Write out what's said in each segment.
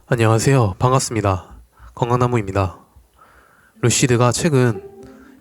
안녕하세요. 반갑습니다. 건강나무입니다. 루시드가 최근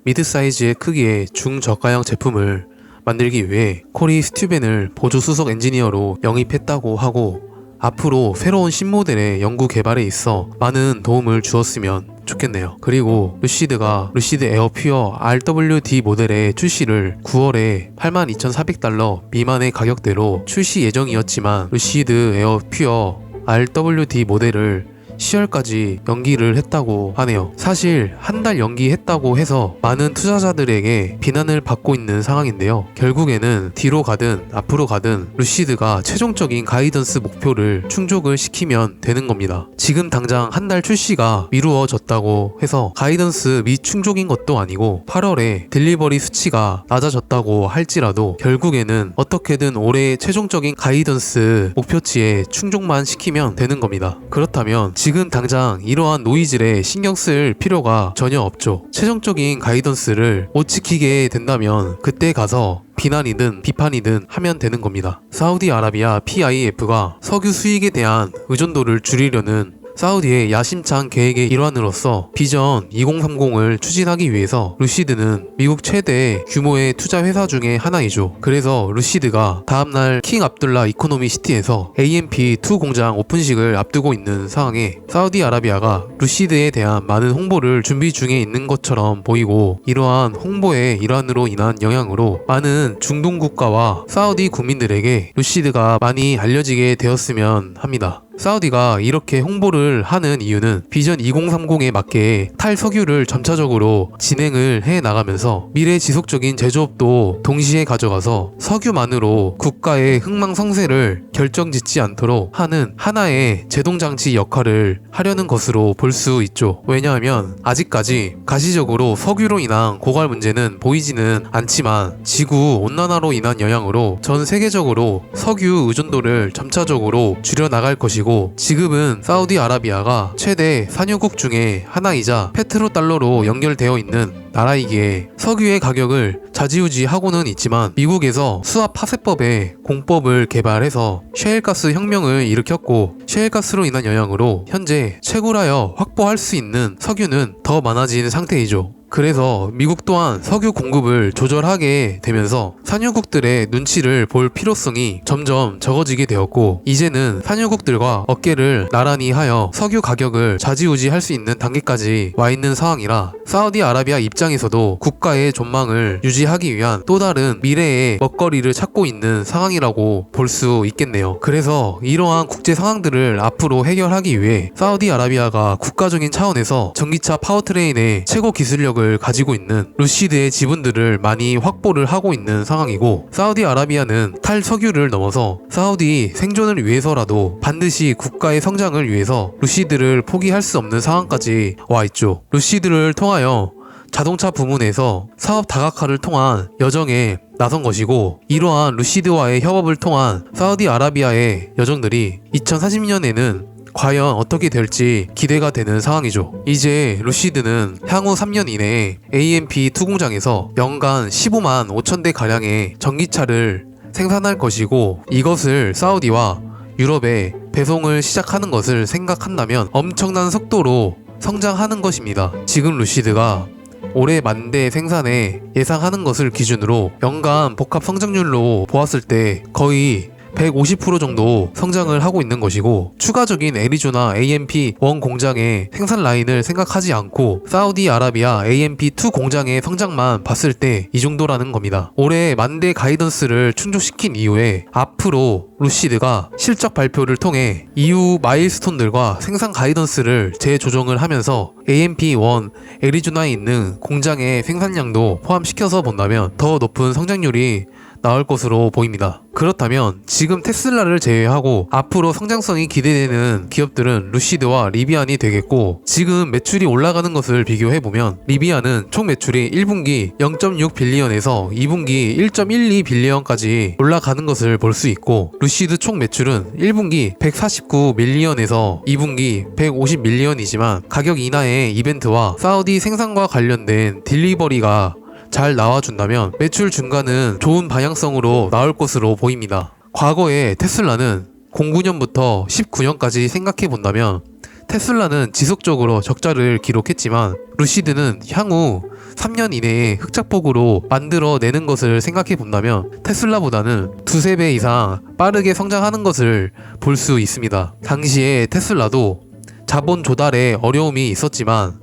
미드 사이즈의 크기의 중저가형 제품을 만들기 위해 코리 스튜벤을 보조 수석 엔지니어로 영입했다고 하고, 앞으로 새로운 신모델의 연구 개발에 있어 많은 도움을 주었으면 좋겠네요. 그리고 루시드가 루시드 에어 퓨어 RWD 모델의 출시를 9월에 82,400달러 미만의 가격대로 출시 예정이었지만, 루시드 에어 퓨어 RWD 모델을 10월까지 연기를 했다고 하네요. 사실 한 달 연기했다고 해서 많은 투자자들에게 비난을 받고 있는 상황인데요. 결국에는 뒤로 가든 앞으로 가든 루시드가 최종적인 가이던스 목표를 충족을 시키면 되는 겁니다. 지금 당장 한 달 출시가 미루어졌다고 해서 가이던스 미충족인 것도 아니고, 8월에 딜리버리 수치가 낮아졌다고 할지라도 결국에는 어떻게든 올해 최종적인 가이던스 목표치에 충족만 시키면 되는 겁니다. 그렇다면 지금 당장 이러한 노이즈에 신경 쓸 필요가 전혀 없죠. 최종적인 가이던스를 못 지키게 된다면 그때 가서 비난이든 비판이든 하면 되는 겁니다. 사우디아라비아 PIF가 석유 수익에 대한 의존도를 줄이려는 사우디의 야심찬 계획의 일환으로서 비전 2030을 추진하기 위해서 루시드는 미국 최대 규모의 투자 회사 중에 하나이죠. 그래서 루시드가 다음날 킹 압둘라 이코노미 시티에서 AMP2 공장 오픈식을 앞두고 있는 상황에 사우디아라비아가 루시드에 대한 많은 홍보를 준비 중에 있는 것처럼 보이고, 이러한 홍보의 일환으로 인한 영향으로 많은 중동 국가와 사우디 국민들에게 루시드가 많이 알려지게 되었으면 합니다. 사우디가 이렇게 홍보를 하는 이유는 비전 2030에 맞게 탈석유를 점차적으로 진행을 해 나가면서 미래 지속적인 제조업도 동시에 가져가서 석유만으로 국가의 흥망성쇠를 결정짓지 않도록 하는 하나의 제동장치 역할을 하려는 것으로 볼 수 있죠. 왜냐하면 아직까지 가시적으로 석유로 인한 고갈 문제는 보이지는 않지만, 지구 온난화로 인한 영향으로 전 세계적으로 석유 의존도를 점차적으로 줄여나갈 것이고, 지금은 사우디아라비아가 최대 산유국 중에 하나이자 페트로달러로 연결되어 있는 나라이기에 석유의 가격을 좌지우지하고는 있지만, 미국에서 수압 파쇄법의 공법을 개발해서 셰일가스 혁명을 일으켰고, 셰일가스로 인한 영향으로 현재 채굴하여 확보할 수 있는 석유는 더 많아진 상태이죠. 그래서 미국 또한 석유 공급을 조절하게 되면서 산유국들의 눈치를 볼 필요성이 점점 적어지게 되었고, 이제는 산유국들과 어깨를 나란히 하여 석유 가격을 좌지우지할 수 있는 단계까지 와 있는 상황이라, 사우디아라비아 입장에서도 국가의 존망을 유지하기 위한 또 다른 미래의 먹거리를 찾고 있는 상황이라고 볼 수 있겠네요. 그래서 이러한 국제 상황들을 앞으로 해결하기 위해 사우디아라비아가 국가적인 차원에서 전기차 파워트레인의 최고 기술력을 가지고 있는 루시드의 지분들을 많이 확보를 하고 있는 상황이고, 사우디아라비아는 탈석유를 넘어서 사우디 생존을 위해서라도 반드시 국가의 성장을 위해서 루시드를 포기할 수 없는 상황까지 와 있죠. 루시드를 통하여 자동차 부문에서 사업 다각화를 통한 여정에 나선 것이고, 이러한 루시드와의 협업을 통한 사우디아라비아의 여정들이 2040년에는 과연 어떻게 될지 기대가 되는 상황이죠. 이제 루시드는 향후 3년 이내에 AMP2 공장에서 연간 15만 5천 대 가량의 전기차를 생산할 것이고, 이것을 사우디와 유럽에 배송을 시작하는 것을 생각한다면 엄청난 속도로 성장하는 것입니다. 지금 루시드가 올해 만대 생산에 예상하는 것을 기준으로 연간 복합 성장률로 보았을 때 거의 150% 정도 성장을 하고 있는 것이고, 추가적인 애리조나 AMP1 공장의 생산 라인을 생각하지 않고 사우디아라비아 AMP2 공장의 성장만 봤을 때 이 정도라는 겁니다. 올해 만대 가이던스를 충족시킨 이후에 앞으로 루시드가 실적 발표를 통해 이후 마일스톤들과 생산 가이던스를 재조정을 하면서 AMP1 애리조나에 있는 공장의 생산량도 포함시켜서 본다면 더 높은 성장률이 나올 것으로 보입니다. 그렇다면 지금 테슬라를 제외하고 앞으로 성장성이 기대되는 기업들은 루시드와 리비안이 되겠고, 지금 매출이 올라가는 것을 비교해보면 리비안은 총 매출이 1분기 0.6 빌리언에서 2분기 1.12 빌리언까지 올라가는 것을 볼 수 있고, 루시드 총 매출은 1분기 149 밀리언에서 2분기 150 밀리언이지만 가격 인하의 이벤트와 사우디 생산과 관련된 딜리버리가 잘 나와준다면 매출 증가는 좋은 방향성으로 나올 것으로 보입니다. 과거에 테슬라는 09년부터 19년까지 생각해 본다면 테슬라는 지속적으로 적자를 기록했지만 루시드는 향후 3년 이내에 흑자폭으로 만들어내는 것을 생각해 본다면 테슬라보다는 두세 배 이상 빠르게 성장하는 것을 볼 수 있습니다. 당시에 테슬라도 자본 조달에 어려움이 있었지만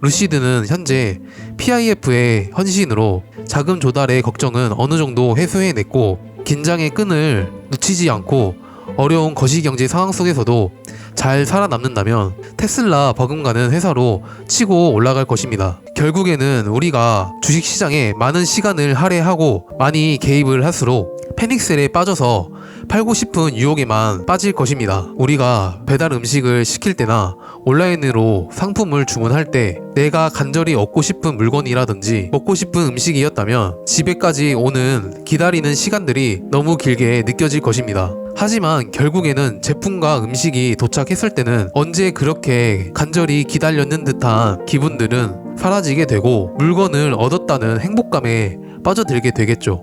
루시드는 현재 PIF의 헌신으로 자금 조달의 걱정은 어느 정도 해소해냈고, 긴장의 끈을 놓치지 않고 어려운 거시경제 상황 속에서도 잘 살아남는다면 테슬라 버금가는 회사로 치고 올라갈 것입니다. 결국에는 우리가 주식시장에 많은 시간을 할애하고 많이 개입을 할수록 패닉셀에 빠져서 팔고 싶은 유혹에만 빠질 것입니다. 우리가 배달 음식을 시킬 때나 온라인으로 상품을 주문할 때 내가 간절히 얻고 싶은 물건이라든지 먹고 싶은 음식이었다면 집에까지 오는 기다리는 시간들이 너무 길게 느껴질 것입니다. 하지만 결국에는 제품과 음식이 도착했을 때는 언제 그렇게 간절히 기다렸는 듯한 기분들은 사라지게 되고 물건을 얻었다는 행복감에 빠져들게 되겠죠.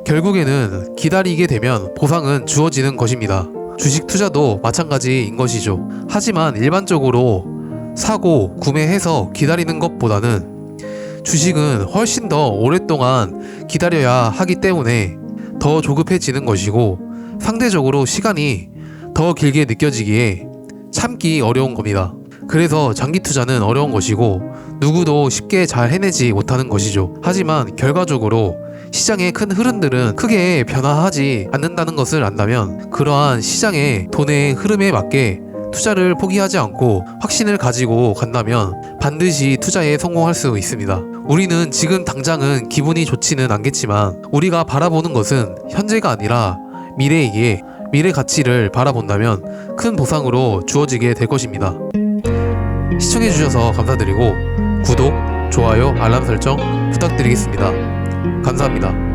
결국에는 기다리게 되면 보상은 주어지는 것입니다. 주식 투자도 마찬가지인 것이죠. 하지만 일반적으로 사고 구매해서 기다리는 것보다는 주식은 훨씬 더 오랫동안 기다려야 하기 때문에 더 조급해지는 것이고, 상대적으로 시간이 더 길게 느껴지기에 참기 어려운 겁니다. 그래서 장기 투자는 어려운 것이고 누구도 쉽게 잘 해내지 못하는 것이죠. 하지만 결과적으로 시장의 큰 흐름들은 크게 변화하지 않는다는 것을 안다면 그러한 시장의 돈의 흐름에 맞게 투자를 포기하지 않고 확신을 가지고 간다면 반드시 투자에 성공할 수 있습니다. 우리는 지금 당장은 기분이 좋지는 않겠지만 우리가 바라보는 것은 현재가 아니라 미래이기에 미래 가치를 바라본다면 큰 보상으로 주어지게 될 것입니다. 시청해주셔서 감사드리고 구독, 좋아요, 알람 설정 부탁드리겠습니다. 감사합니다.